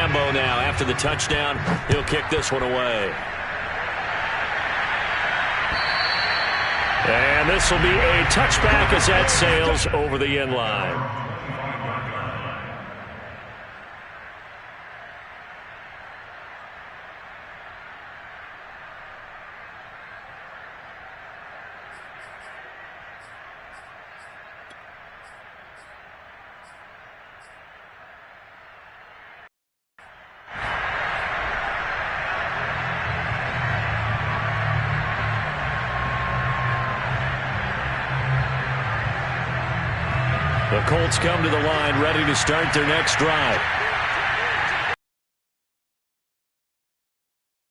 Lambeau now. After the touchdown, he'll kick this one away. And this will be a touchback as that sails over the end line. The Colts come to the line, ready to start their next drive.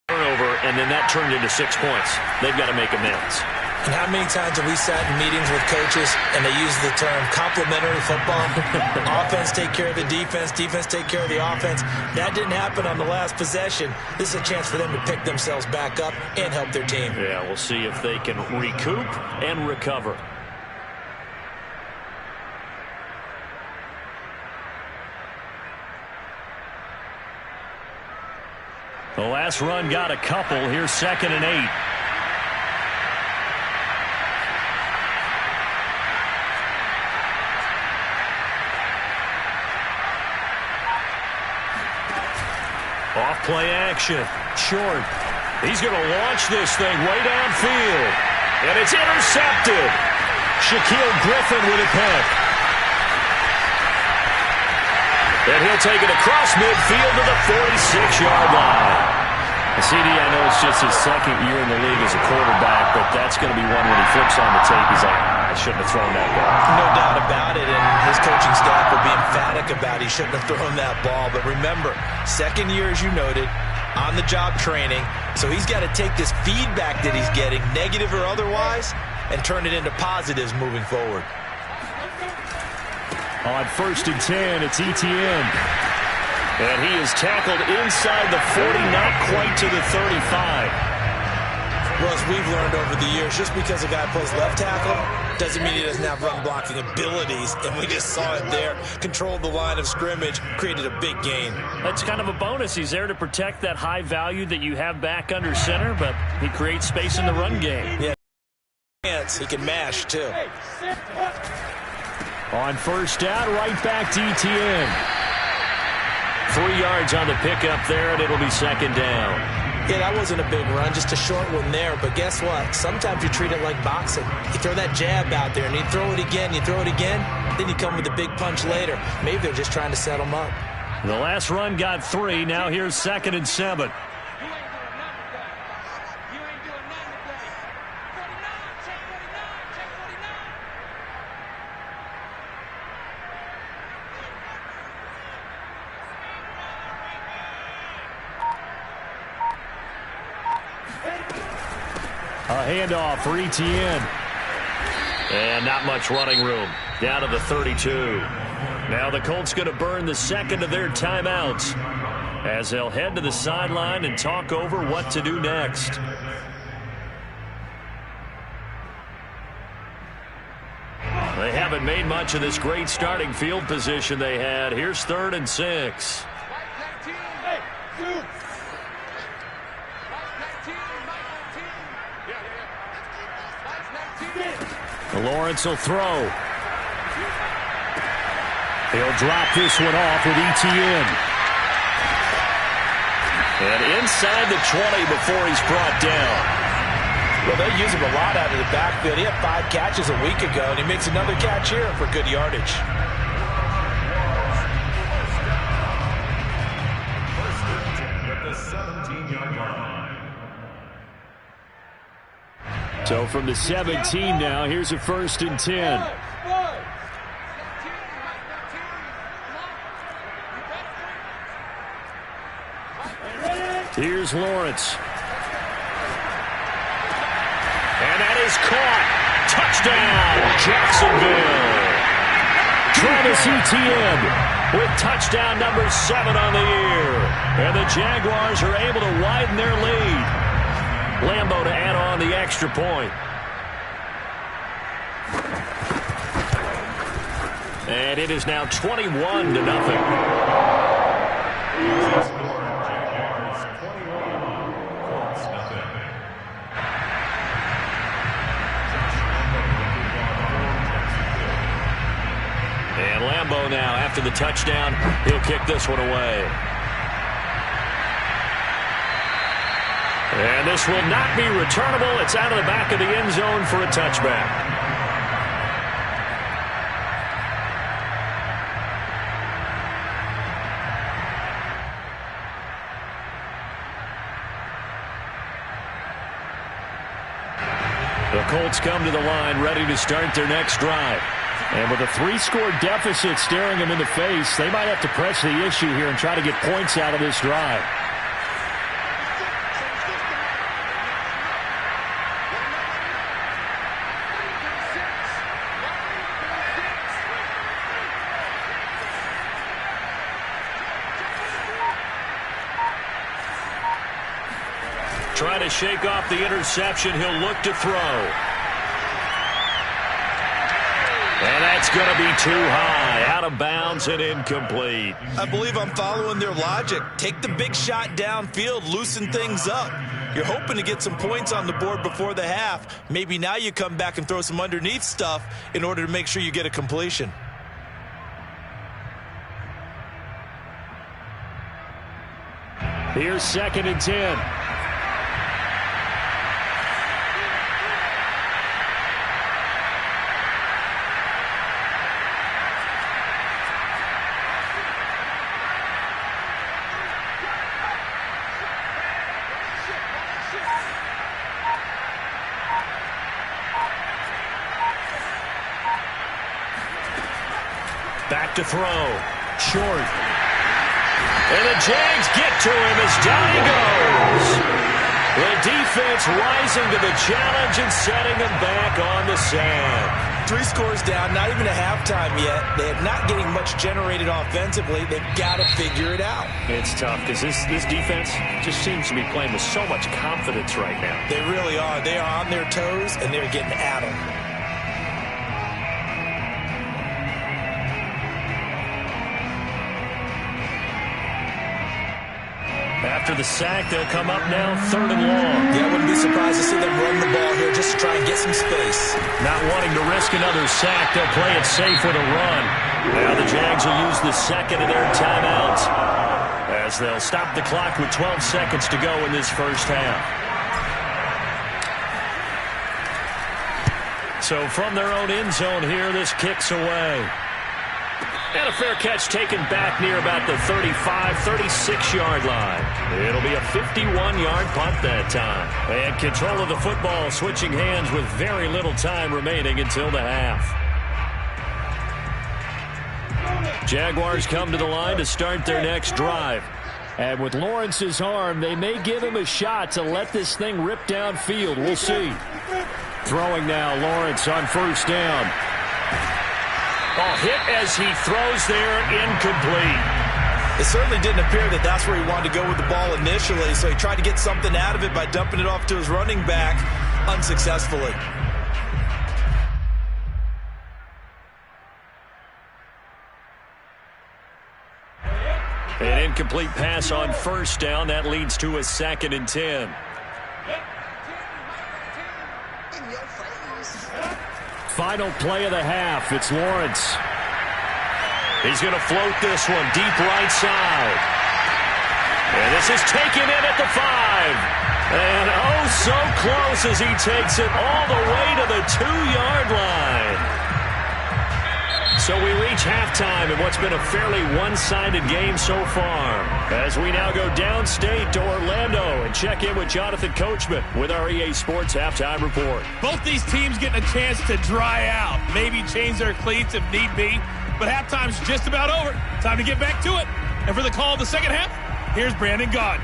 Turnover, and then that turned into 6 points. They've got to make amends. And how many times have we sat in meetings with coaches and they use the term complementary football? Offense take care of the defense, defense take care of the offense. That didn't happen on the last possession. This is a chance for them to pick themselves back up and help their team. Yeah, we'll see if they can recoup and recover. The last run got a couple. Here's 2nd and 8. Off play action. Short. He's going to launch this thing way downfield. And it's intercepted. Shaquill Griffin with a pick. And he'll take it across midfield to the 46-yard line. CD, I know it's just his 2nd year in the league as a quarterback, but that's going to be one when he flips on the tape. He's like, I shouldn't have thrown that ball. No doubt about it, and his coaching staff will be emphatic about he shouldn't have thrown that ball. But remember, 2nd year, as you noted, on-the-job training, so he's got to take this feedback that he's getting, negative or otherwise, and turn it into positives moving forward. On 1st and 10, it's Etienne. And he is tackled inside the 40, not quite to the 35. Well, as we've learned over the years, just because a guy plays left tackle doesn't mean he doesn't have run-blocking abilities. And we just saw it there. Controlled the line of scrimmage, created a big gain. That's kind of a bonus. He's there to protect that high value that you have back under center, but he creates space in the run game. Yeah, he can mash, too. On 1st down, right back to Etienne. 3 yards on the pickup there, and it'll be 2nd down. Yeah, that wasn't a big run, just a short one there. But guess what? Sometimes you treat it like boxing. You throw that jab out there, and you throw it again, then you come with a big punch later. Maybe they're just trying to set them up. The last run got 3. Now here's 2nd and 7. A handoff for Etienne. And not much running room. Down to the 32. Now the Colts going to burn the 2nd of their timeouts as they'll head to the sideline and talk over what to do next. They haven't made much of this great starting field position they had. Here's 3rd and 6. Lawrence will throw. He'll drop this one off with Etienne. And inside the 20 before he's brought down. Well, they use him a lot out of the backfield. He had 5 catches a week ago, and he makes another catch here for good yardage. So from the 17 now, here's a 1st and 10. Here's Lawrence. And that is caught. Touchdown, Jacksonville. Travis Etienne with touchdown number 7 on the year. And the Jaguars are able to widen their lead. Lambeau to add on the extra point. And it is now 21-0. And Lambeau now, after the touchdown, he'll kick this one away. And this will not be returnable. It's out of the back of the end zone for a touchback. The Colts come to the line, ready to start their next drive. And with a 3-score deficit staring them in the face, they might have to press the issue here and try to get points out of this drive. Trying to shake off the interception. He'll look to throw. And that's going to be too high. Out of bounds and incomplete. I believe I'm following their logic. Take the big shot downfield, loosen things up. You're hoping to get some points on the board before the half. Maybe now you come back and throw some underneath stuff in order to make sure you get a completion. Here's 2nd and 10. Back to throw. Short. And the Jags get to him as down he goes. The defense rising to the challenge and setting them back on the sand. 3 scores down, not even a halftime yet. They're not getting much generated offensively. They've got to figure it out. It's tough because this defense just seems to be playing with so much confidence right now. They really are. They are on their toes, and they're getting at them. After the sack, they'll come up now 3rd and long. Yeah, I wouldn't be surprised to see them run the ball here just to try and get some space. Not wanting to risk another sack, they'll play it safe with a run. Now the Jags will use the second of their timeouts as they'll stop the clock with 12 seconds to go in this first half. So from their own end zone here, this kicks away. And a fair catch taken back near about the 35, 36-yard line. It'll be a 51-yard punt that time. And control of the football switching hands with very little time remaining until the half. Jaguars come to the line to start their next drive. And with Lawrence's arm, they may give him a shot to let this thing rip downfield. We'll see. Throwing now, Lawrence on 1st down. Ball hit as he throws there, incomplete. It certainly didn't appear that that's where he wanted to go with the ball initially, so he tried to get something out of it by dumping it off to his running back unsuccessfully. An incomplete pass on 1st down. That leads to a 2nd and 10. Final play of the half. It's Lawrence. He's going to float this one deep right side. And this is taken in at the 5. And oh, so close as he takes it all the way to the 2-yard line. So we reach halftime in what's been a fairly one-sided game so far. As we now go downstate to Orlando and check in with Jonathan Coachman with our EA Sports Halftime Report. Both these teams getting a chance to dry out, maybe change their cleats if need be. But halftime's just about over. Time to get back to it. And for the call of the second half, here's Brandon Gaudin.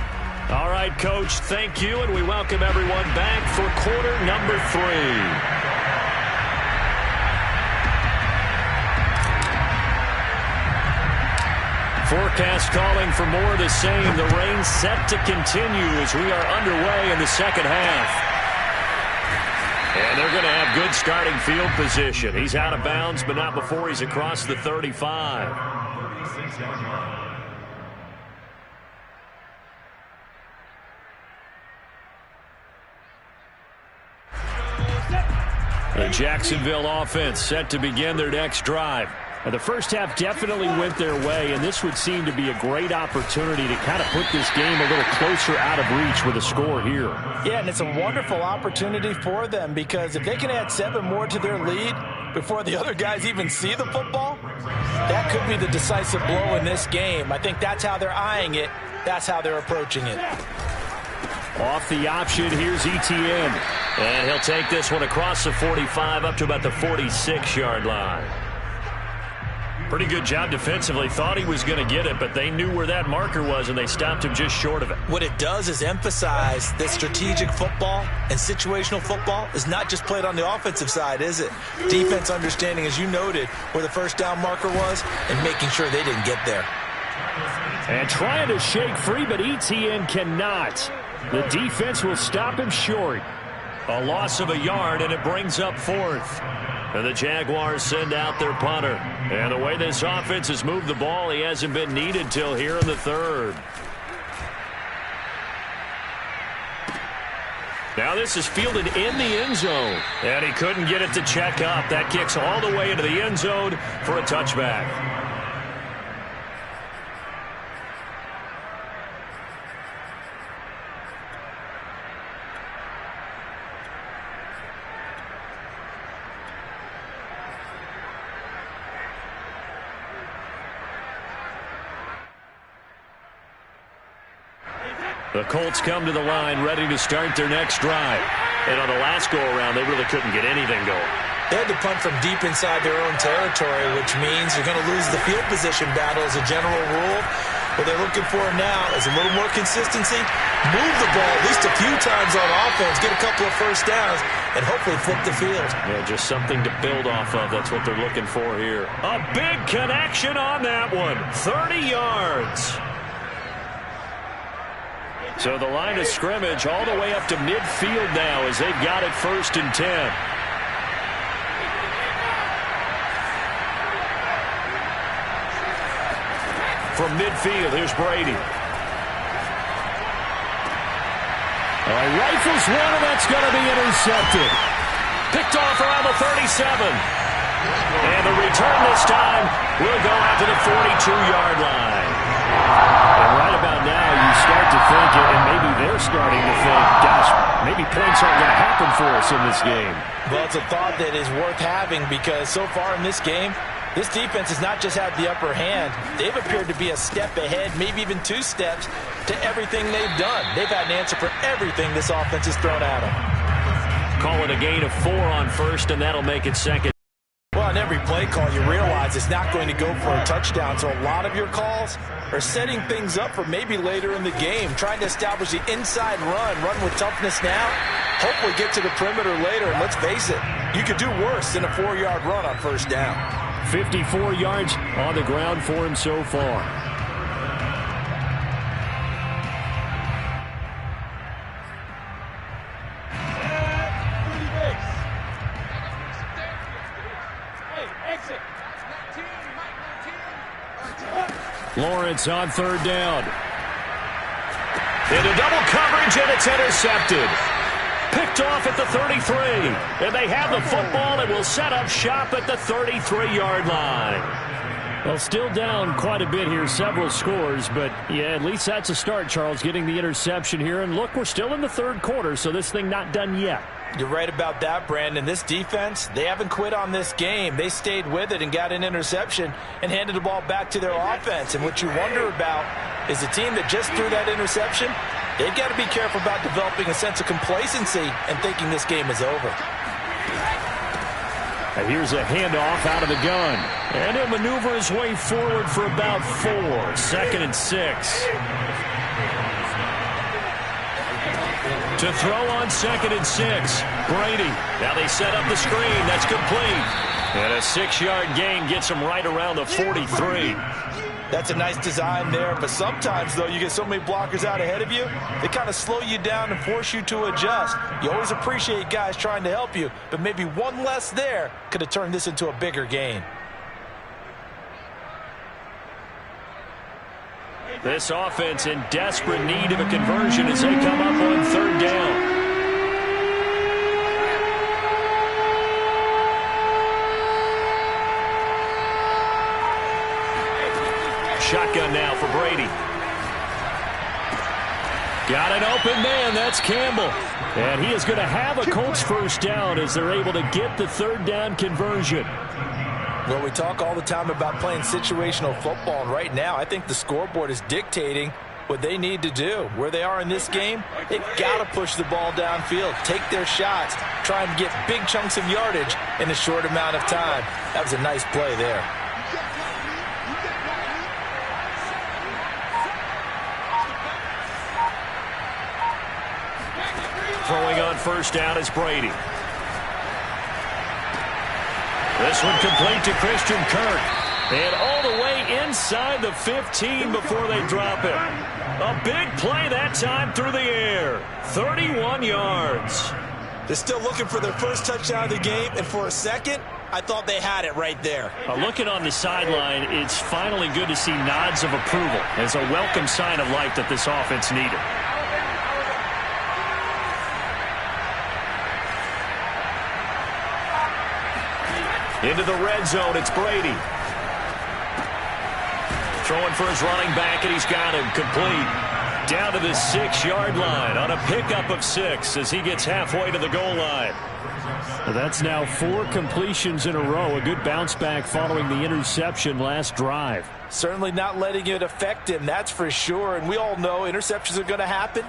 All right, Coach, thank you, and we welcome everyone back for quarter number 3. Forecast calling for more of the same. The rain set to continue as we are underway in the second half. And they're going to have good starting field position. He's out of bounds, but not before he's across the 35. The Jacksonville offense set to begin their next drive. Now, the first half definitely went their way, and this would seem to be a great opportunity to kind of put this game a little closer out of reach with a score here. Yeah, and it's a wonderful opportunity for them, because if they can add 7 more to their lead before the other guys even see the football, that could be the decisive blow in this game. I think that's how they're eyeing it. That's how they're approaching it. Off the option, here's Etienne. And he'll take this one across the 45 up to about the 46-yard line. Pretty good job defensively. Thought he was going to get it, but they knew where that marker was, and they stopped him just short of it. What it does is emphasize that strategic football and situational football is not just played on the offensive side, is it? Defense understanding, as you noted, where the first down marker was and making sure they didn't get there. And trying to shake free, but Etienne cannot. The defense will stop him short. A loss of a yard, and it brings up 4th. And the Jaguars send out their punter. And the way this offense has moved the ball, he hasn't been needed till here in the 3rd. Now this is fielded in the end zone. And he couldn't get it to check up. That kicks all the way into the end zone for a touchback. The Colts come to the line ready to start their next drive. And on the last go-around, they really couldn't get anything going. They had to punt from deep inside their own territory, which means you're going to lose the field position battle as a general rule. What they're looking for now is a little more consistency, move the ball at least a few times on offense, get a couple of first downs, and hopefully flip the field. Yeah, just something to build off of. That's what they're looking for here. A big connection on that one. 30 yards. So the line of scrimmage all the way up to midfield now as they've got it 1st and 10. From midfield, here's Brady. Rifles one, and that's going to be intercepted. Picked off around the 37. And the return this time will go out to the 42-yard line. And right about now, you start to think, and maybe they're starting to think, gosh, maybe points aren't going to happen for us in this game. Well, it's a thought that is worth having, because so far in this game, this defense has not just had the upper hand. They've appeared to be a step ahead, maybe even 2 steps, to everything they've done. They've had an answer for everything this offense has thrown at them. Call it a gain of 4 on 1st, and that'll make it 2nd. Well, on every play call, you realize it's not going to go for a touchdown, so a lot of your calls are setting things up for maybe later in the game, trying to establish the inside run with toughness now, hopefully get to the perimeter later, and let's face it, you could do worse than a 4-yard run on 1st down. 54 yards on the ground for him so far. Lawrence on 3rd down. Into double coverage, and it's intercepted. Picked off at the 33. And they have the football and will set up shop at the 33-yard line. Well, still down quite a bit here, several scores, but yeah, at least that's a start, Charles, getting the interception here. And look, we're still in the 3rd quarter, so this thing not done yet. You're right about that, Brandon. This defense, they haven't quit on this game. They stayed with it and got an interception and handed the ball back to their offense. And what you wonder about is a team that just threw that interception, they've got to be careful about developing a sense of complacency and thinking this game is over. And here's a handoff out of the gun. And he'll maneuver his way forward for about 4. 2nd and 6. To throw on 2nd and 6. Brady. Now they set up the screen. That's complete. And a 6-yard gain gets him right around the 43. That's a nice design there, but sometimes, though, you get so many blockers out ahead of you, they kind of slow you down and force you to adjust. You always appreciate guys trying to help you, but maybe one less there could have turned this into a bigger gain. This offense in desperate need of a conversion as they come up on 3rd down. shotgun now for Brady. Got an open man. That's Campbell. And he is going to have a Colts first down as they're able to get the third down conversion. Well, we talk all the time about playing situational football, and right now I think the scoreboard is dictating what they need to do. Where they are in this game, they've got to push the ball downfield, take their shots, try and get big chunks of yardage in a short amount of time. That was a nice play there. Throwing on first down is Brady. This one complete to Christian Kirk. And all the way inside the 15 before they drop it. A big play that time through the air. 31 yards. They're still looking for their first touchdown of the game, and for a second, I thought they had it right there. Looking on the sideline, it's finally good to see nods of approval. It's a welcome sign of life that this offense needed. Into the red zone, it's Brady. Throwing for his running back, and he's got him complete. Down to the 6-yard line on a pickup of 6 as he gets halfway to the goal line. Well, that's now 4 completions in a row. A good bounce back following the interception last drive. Certainly not letting it affect him, that's for sure. And we all know interceptions are going to happen.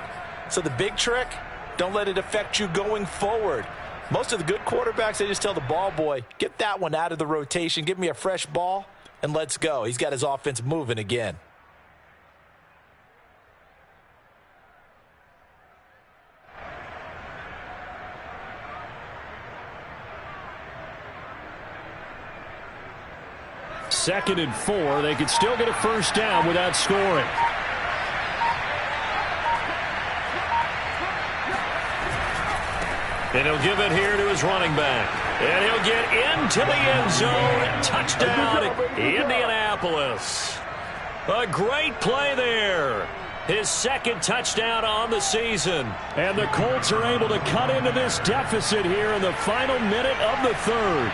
So the big trick, don't let it affect you going forward. Most of the good quarterbacks, they just tell the ball boy, get that one out of the rotation, give me a fresh ball, and let's go. He's got his offense moving again. Second and 4. They could still get a first down without scoring. And he'll give it here to his running back. And he'll get into the end zone. Touchdown, Indianapolis. A great play there. His second touchdown on the season. And the Colts are able to cut into this deficit here in the final minute of the third.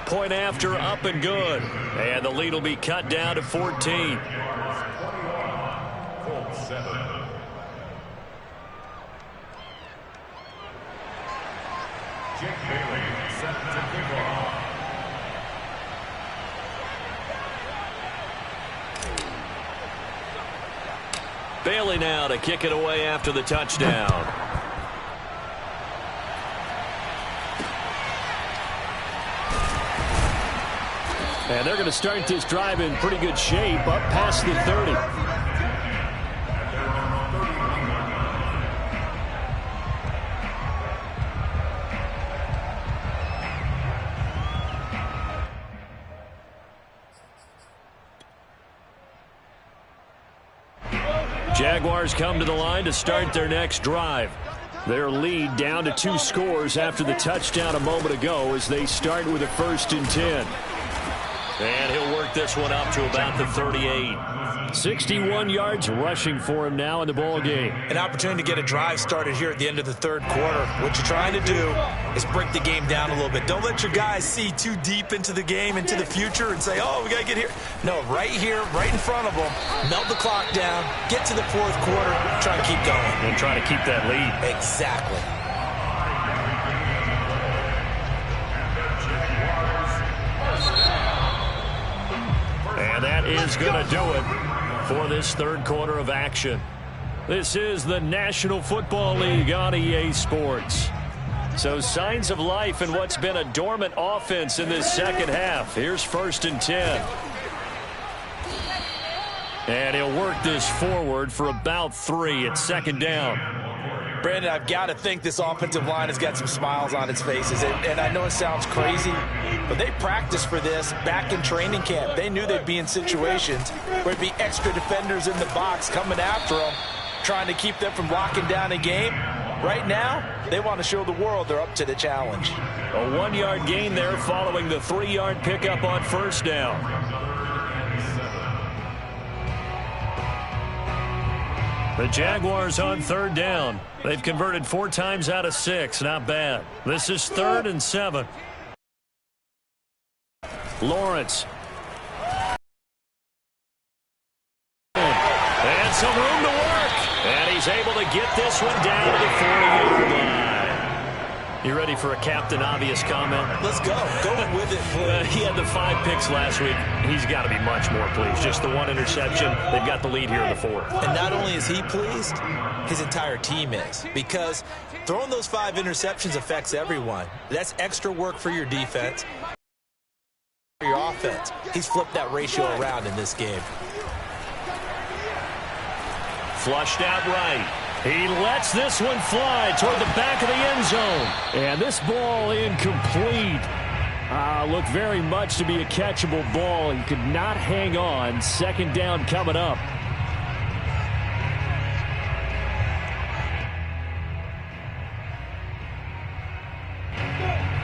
Point after, up and good. And the lead will be cut down to 14. Jake Bailey set to kick off. Bailey now to kick it away after the touchdown. And they're going to start this drive in pretty good shape, up past the 30. Jaguars come to the line to start their next drive. Their lead down to 2 scores after the touchdown a moment ago as they start with a 1st and 10. And he'll work this one up to about the 38. 61 yards rushing for him now in the ball game. An opportunity to get a drive started here at the end of the third quarter. What you're trying to do is break the game down a little bit. Don't let your guys see too deep into the game, into the future, and say, oh, we got to get here. No, right here, right in front of them, melt the clock down, get to the fourth quarter, try to keep going. And try to keep that lead. Exactly. And that is going to do it for this third quarter of action. This is the National Football League on EA Sports. So signs of life in what's been a dormant offense in this second half. Here's 1st and 10. And he'll work this forward for about 3 at 2nd down. Brandon, I've got to think this offensive line has got some smiles on its faces. And I know it sounds crazy, but they practiced for this back in training camp. They knew they'd be in situations where it'd be extra defenders in the box coming after them, trying to keep them from locking down a game. Right now, they want to show the world they're up to the challenge. A 1-yard gain there following the 3-yard pickup on 1st down. The Jaguars on third down. They've converted 4 times out of 6. Not bad. This is 3rd and 7. Lawrence. And some room to work. And he's able to get this one down to the 40-yard line. You ready for a Captain Obvious comment? Let's go. Go with it, please. He had the 5 picks last week. He's got to be much more pleased. Just the 1 interception. They've got the lead here in the 4th. And not only is he pleased, his entire team is. Because throwing those 5 interceptions affects everyone. That's extra work for your defense, for your offense. He's flipped that ratio around in this game. Flushed out right. He lets this one fly toward the back of the end zone. And this ball incomplete. Looked very much to be a catchable ball. He could not hang on. 2nd down coming up.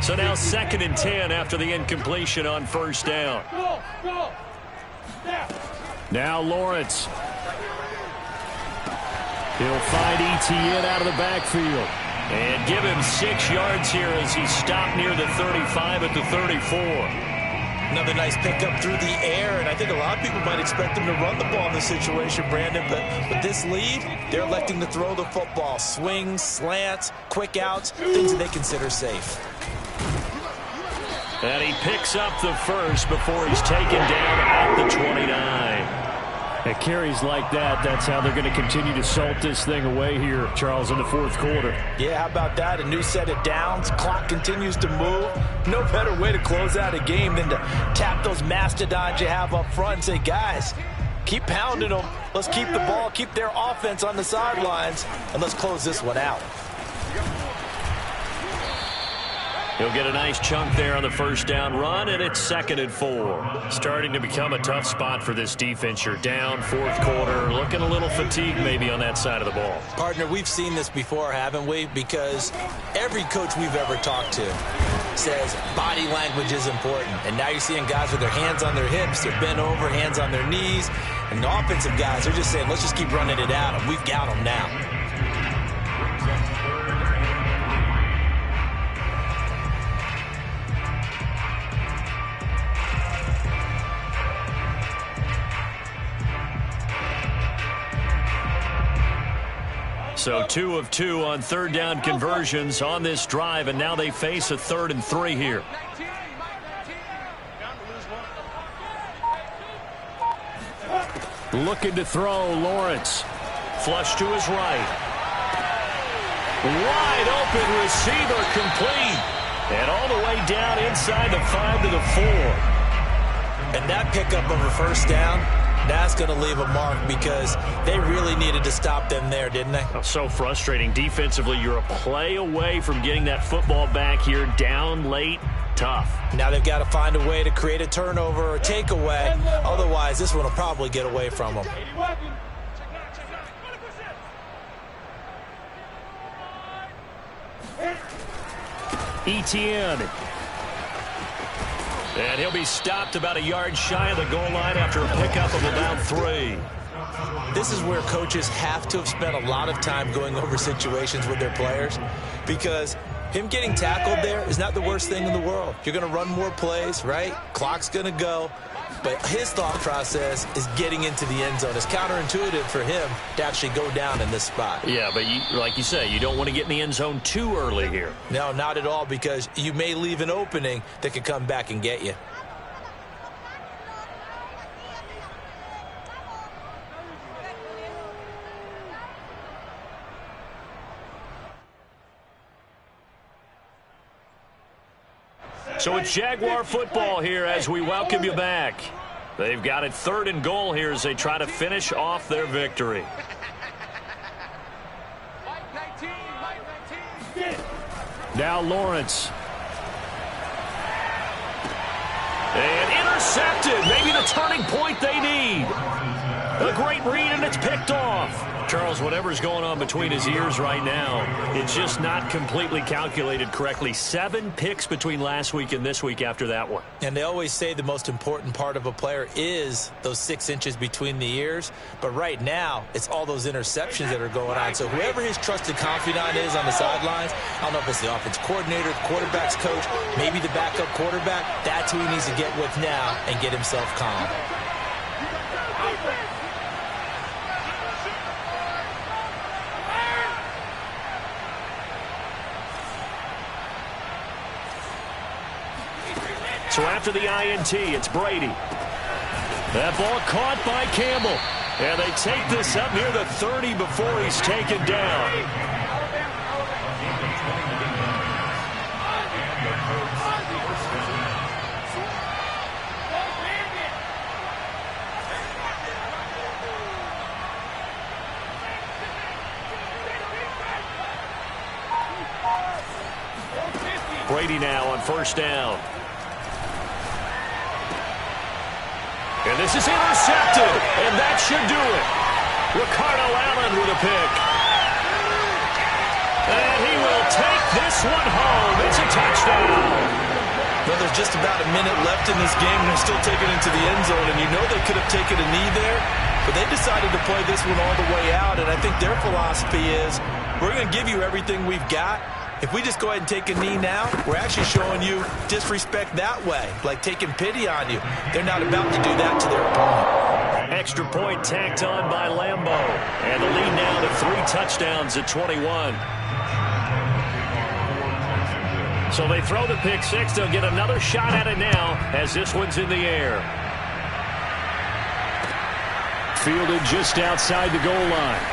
So now 2nd and 10 after the incompletion on 1st down. Now Lawrence. He'll find Etienne out of the backfield. And give him 6 yards here as he stopped near the 35 at the 34. Another nice pickup through the air, and I think a lot of people might expect him to run the ball in this situation, Brandon, but with this lead, they're electing to throw the football. Swings, slants, quick outs, things that they consider safe. And he picks up the first before he's taken down at the 29. At carries like that, that's how they're going to continue to salt this thing away here, Charles, in the 4th quarter. Yeah, how about that? A new set of downs. Clock continues to move. No better way to close out a game than to tap those mastodons you have up front and say, guys, keep pounding them. Let's keep the ball, keep their offense on the sidelines, and let's close this one out. He'll get a nice chunk there on the 1st down run, and it's 2nd and 4. Starting to become a tough spot for this defense. You're down 4th quarter, looking a little fatigued maybe on that side of the ball. Partner, we've seen this before, haven't we? Because every coach we've ever talked to says body language is important. And now you're seeing guys with their hands on their hips, they're bent over, hands on their knees. And the offensive guys are just saying, let's just keep running it at them. We've got them now. So 2 of 2 on 3rd down conversions on this drive, and now they face a 3rd and 3 here. Looking to throw, Lawrence. Flush to his right. Wide open receiver, complete. And all the way down inside the 5 to the 4. And that pickup of a 1st down, that's going to leave a mark because they really needed to stop them there, didn't they? Oh, so frustrating. Defensively, you're a play away from getting that football back here. Down late, tough. Now they've got to find a way to create a turnover or a takeaway. Otherwise, this one will probably get away from them. Etienne. And he'll be stopped about a yard shy of the goal line after a pickup of about 3. This is where coaches have to have spent a lot of time going over situations with their players, because him getting tackled there is not the worst thing in the world. You're going to run more plays, right? Clock's going to go. But his thought process is getting into the end zone. It's counterintuitive for him to actually go down in this spot. Yeah, but like you say, you don't want to get in the end zone too early here. No, not at all, because you may leave an opening that could come back and get you. So it's Jaguar football here as we welcome you back. They've got it 3rd and goal here as they try to finish off their victory. Now Lawrence. And intercepted. Maybe the turning point they need. A great read, and it's picked off. Charles, whatever's going on between his ears right now, it's just not completely calculated correctly. 7 picks between last week and this week after that one. And they always say the most important part of a player is those 6 inches between the ears. But right now, it's all those interceptions that are going on. So whoever his trusted confidant is on the sidelines, I don't know if it's the offense coordinator, the quarterback's coach, maybe the backup quarterback, that's who he needs to get with now and get himself calm. So after the INT, it's Brady. That ball caught by Campbell. And they take this up near the 30 before he's taken down. Brady now on first down. And this is intercepted, and that should do it. Ricardo Allen with a pick. And he will take this one home. It's a touchdown. Well, there's just about a minute left in this game, and they're still taking it into the end zone. And you know they could have taken a knee there, but they decided to play this one all the way out. And I think their philosophy is, we're going to give you everything we've got. If we just go ahead and take a knee now, we're actually showing you disrespect that way, like taking pity on you. They're not about to do that to their opponent. Extra point tacked on by Lambeau. And the lead now to 3 touchdowns at 21. So they throw the pick 6. They'll get another shot at it now as this one's in the air. Fielded just outside the goal line.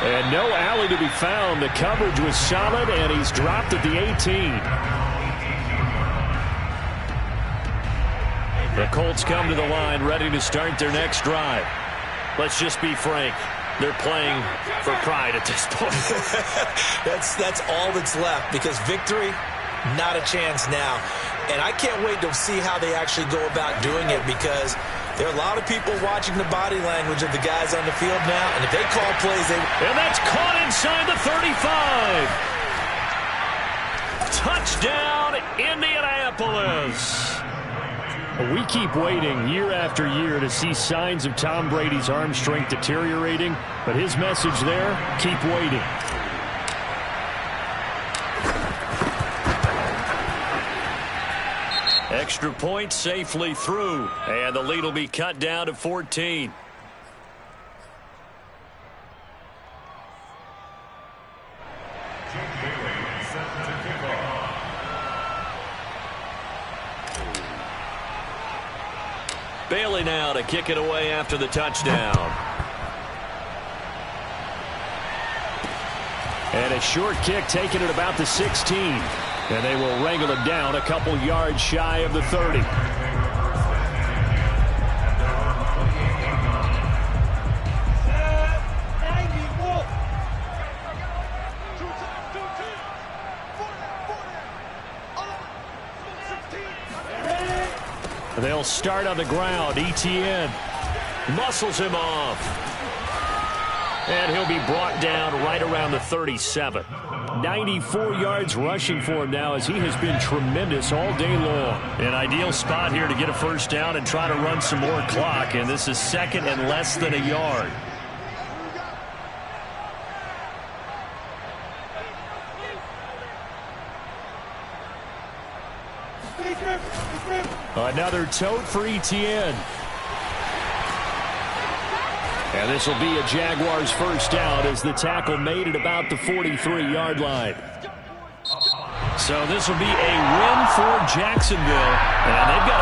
And no alley to be found. The coverage was solid, and he's dropped at the 18. The Colts come to the line, ready to start their next drive. Let's just be frank. They're playing for pride at this point. That's all that's left, because victory, not a chance now. And I can't wait to see how they actually go about doing it, because there are a lot of people watching the body language of the guys on the field now, and if they call plays, they... And that's caught inside the 35. Touchdown, Indianapolis. We keep waiting year after year to see signs of Tom Brady's arm strength deteriorating, but his message there, keep waiting. Extra point safely through, and the lead will be cut down to 14. Bailey now to kick it away after the touchdown. And a short kick taken at about the 16. And they will wrangle it down a couple yards shy of the 30. They'll start on the ground. Etienne muscles him off. And he'll be brought down right around the 37. 94 yards rushing for him now, as he has been tremendous all day long. An ideal spot here to get a first down and try to run some more clock. And this is second and less than a yard. Another tote for Etienne. And this will be a Jaguars first down as the tackle made at about the 43-yard line. So this will be a win for Jacksonville. And they've got a